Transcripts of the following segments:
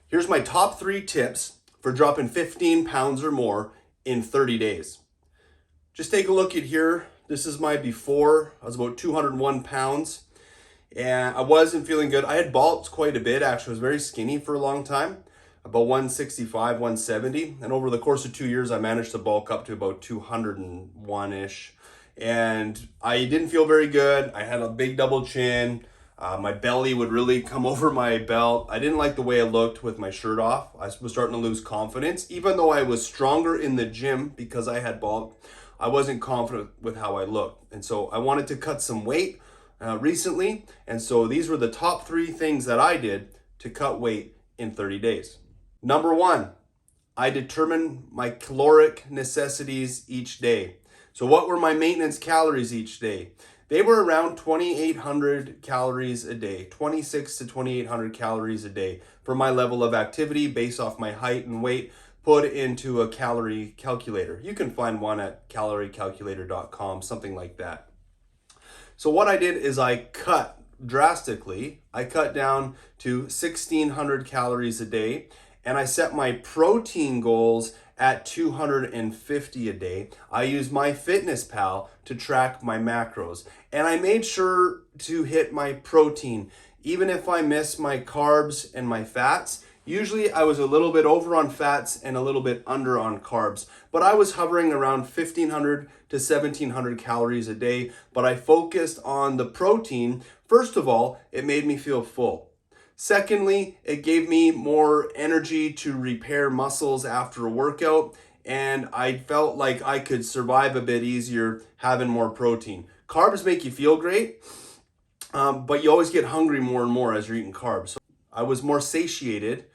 Here's my top 3 tips for dropping 15 pounds or more in 30 days. Just take a look at here. This is my before. I was about 201 pounds and I wasn't feeling good. I had bulked quite a bit, actually. I was very skinny for a long time, about 165, 170. And over the course of 2 years, I managed to bulk up to about 201-ish. And I didn't feel very good. I had a big double chin. My belly would really come over my belt. I didn't like the way I looked with my shirt off. I was starting to lose confidence. Even though I was stronger in the gym because I had bulk, I wasn't confident with how I looked. And so I wanted to cut some weight recently. And so these were the top 3 things that I did to cut weight in 30 days. Number 1, I determined my caloric necessities each day. So what were my maintenance calories each day? They were around 2,800 calories a day, 26 to 2,800 calories a day for my level of activity based off my height and weight, put into a calorie calculator. You can find one at caloriecalculator.com, something like that. So what I did is I cut drastically. I cut down to 1,600 calories a day, and I set my protein goals at 250 a day. I use my fitnesspal to track my macros, and I made sure to hit my protein even if I miss my carbs and my fats. Usually I was a little bit over on fats and a little bit under on carbs, but I was hovering around 1,500 to 1,700 calories a day. But I focused on the protein. First of all, it made me feel full. Secondly, it gave me more energy to repair muscles after a workout, and I felt like I could survive a bit easier having more protein. Carbs make you feel great, but you always get hungry more and more as you're eating carbs. So I was more satiated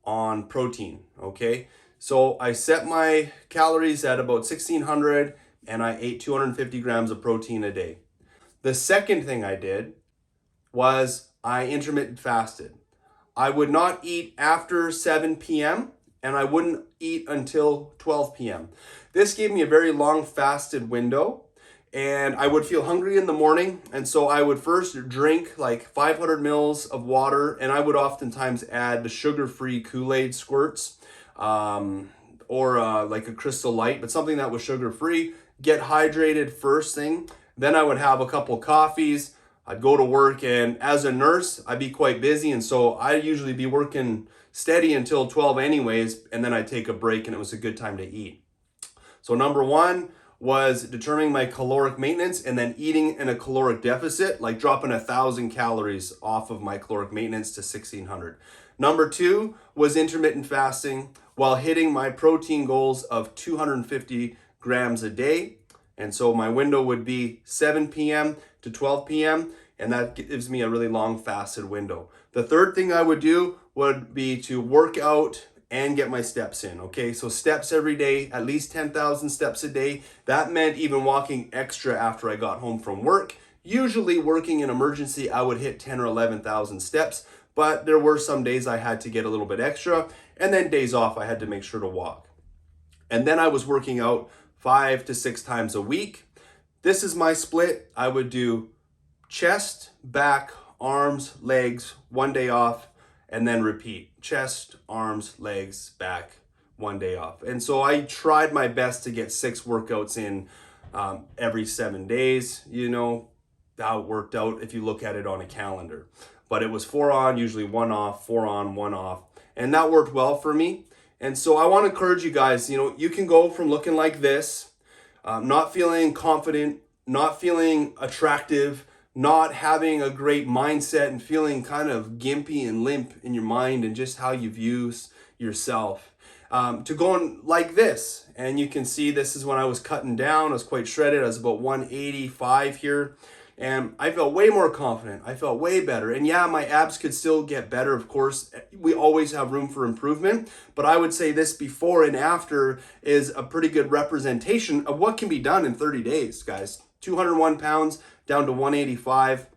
on protein, okay? So I set my calories at about 1,600 and I ate 250 grams of protein a day. The second thing I did was I intermittent fasted. I would not eat after 7 p.m. and I wouldn't eat until 12 p.m. This gave me a very long fasted window, and I would feel hungry in the morning. And so I would first drink like 500 mils of water, and I would oftentimes add the sugar-free Kool-Aid squirts or like a Crystal Light, but something that was sugar-free. Get hydrated first thing. Then I would have a couple coffees. I'd go to work, and as a nurse, I'd be quite busy, and so I'd usually be working steady until 12 anyways, and then I'd take a break, and it was a good time to eat. So number 1 was determining my caloric maintenance and then eating in a caloric deficit, like dropping 1,000 calories off of my caloric maintenance to 1,600. Number 2 was intermittent fasting while hitting my protein goals of 250 grams a day. And so my window would be 7 p.m. to 12 p.m. and that gives me a really long fasted window. The third thing I would do would be to work out and get my steps in, okay? So steps every day, at least 10,000 steps a day. That meant even walking extra after I got home from work. Usually working in emergency, I would hit 10 or 11,000 steps, but there were some days I had to get a little bit extra, and then days off, I had to make sure to walk. And then I was working out 5 to 6 times a week. This is my split. I would do chest, back, arms, legs, 1 day off, and then repeat. Chest, arms, legs, back, 1 day off. And so I tried my best to get 6 workouts in every 7 days. You know how it worked out if you look at it on a calendar. But it was 4 on, usually 1 off, 4 on, 1 off. And that worked well for me. And so I want to encourage you guys, you can go from looking like this, not feeling confident, not feeling attractive, not having a great mindset and feeling kind of gimpy and limp in your mind and just how you view yourself, to going like this. And you can see this is when I was cutting down. I was quite shredded. I was about 185 here. And I felt way more confident. I felt way better. And yeah, my abs could still get better, of course. We always have room for improvement. But I would say this before and after is a pretty good representation of what can be done in 30 days, guys. 201 pounds down to 185.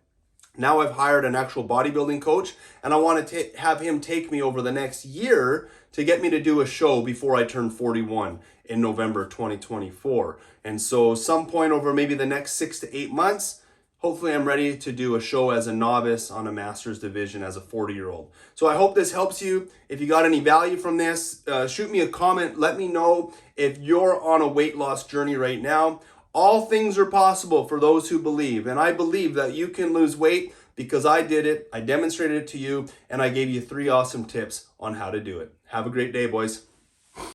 Now I've hired an actual bodybuilding coach, and I want to have him take me over the next year to get me to do a show before I turn 41 in November 2024. And so some point over maybe the next 6 to 8 months, hopefully I'm ready to do a show as a novice on a master's division as a 40-year-old. So I hope this helps you. If you got any value from this, shoot me a comment. Let me know if you're on a weight loss journey right now. All things are possible for those who believe. And I believe that you can lose weight because I did it. I demonstrated it to you, and I gave you 3 awesome tips on how to do it. Have a great day, boys.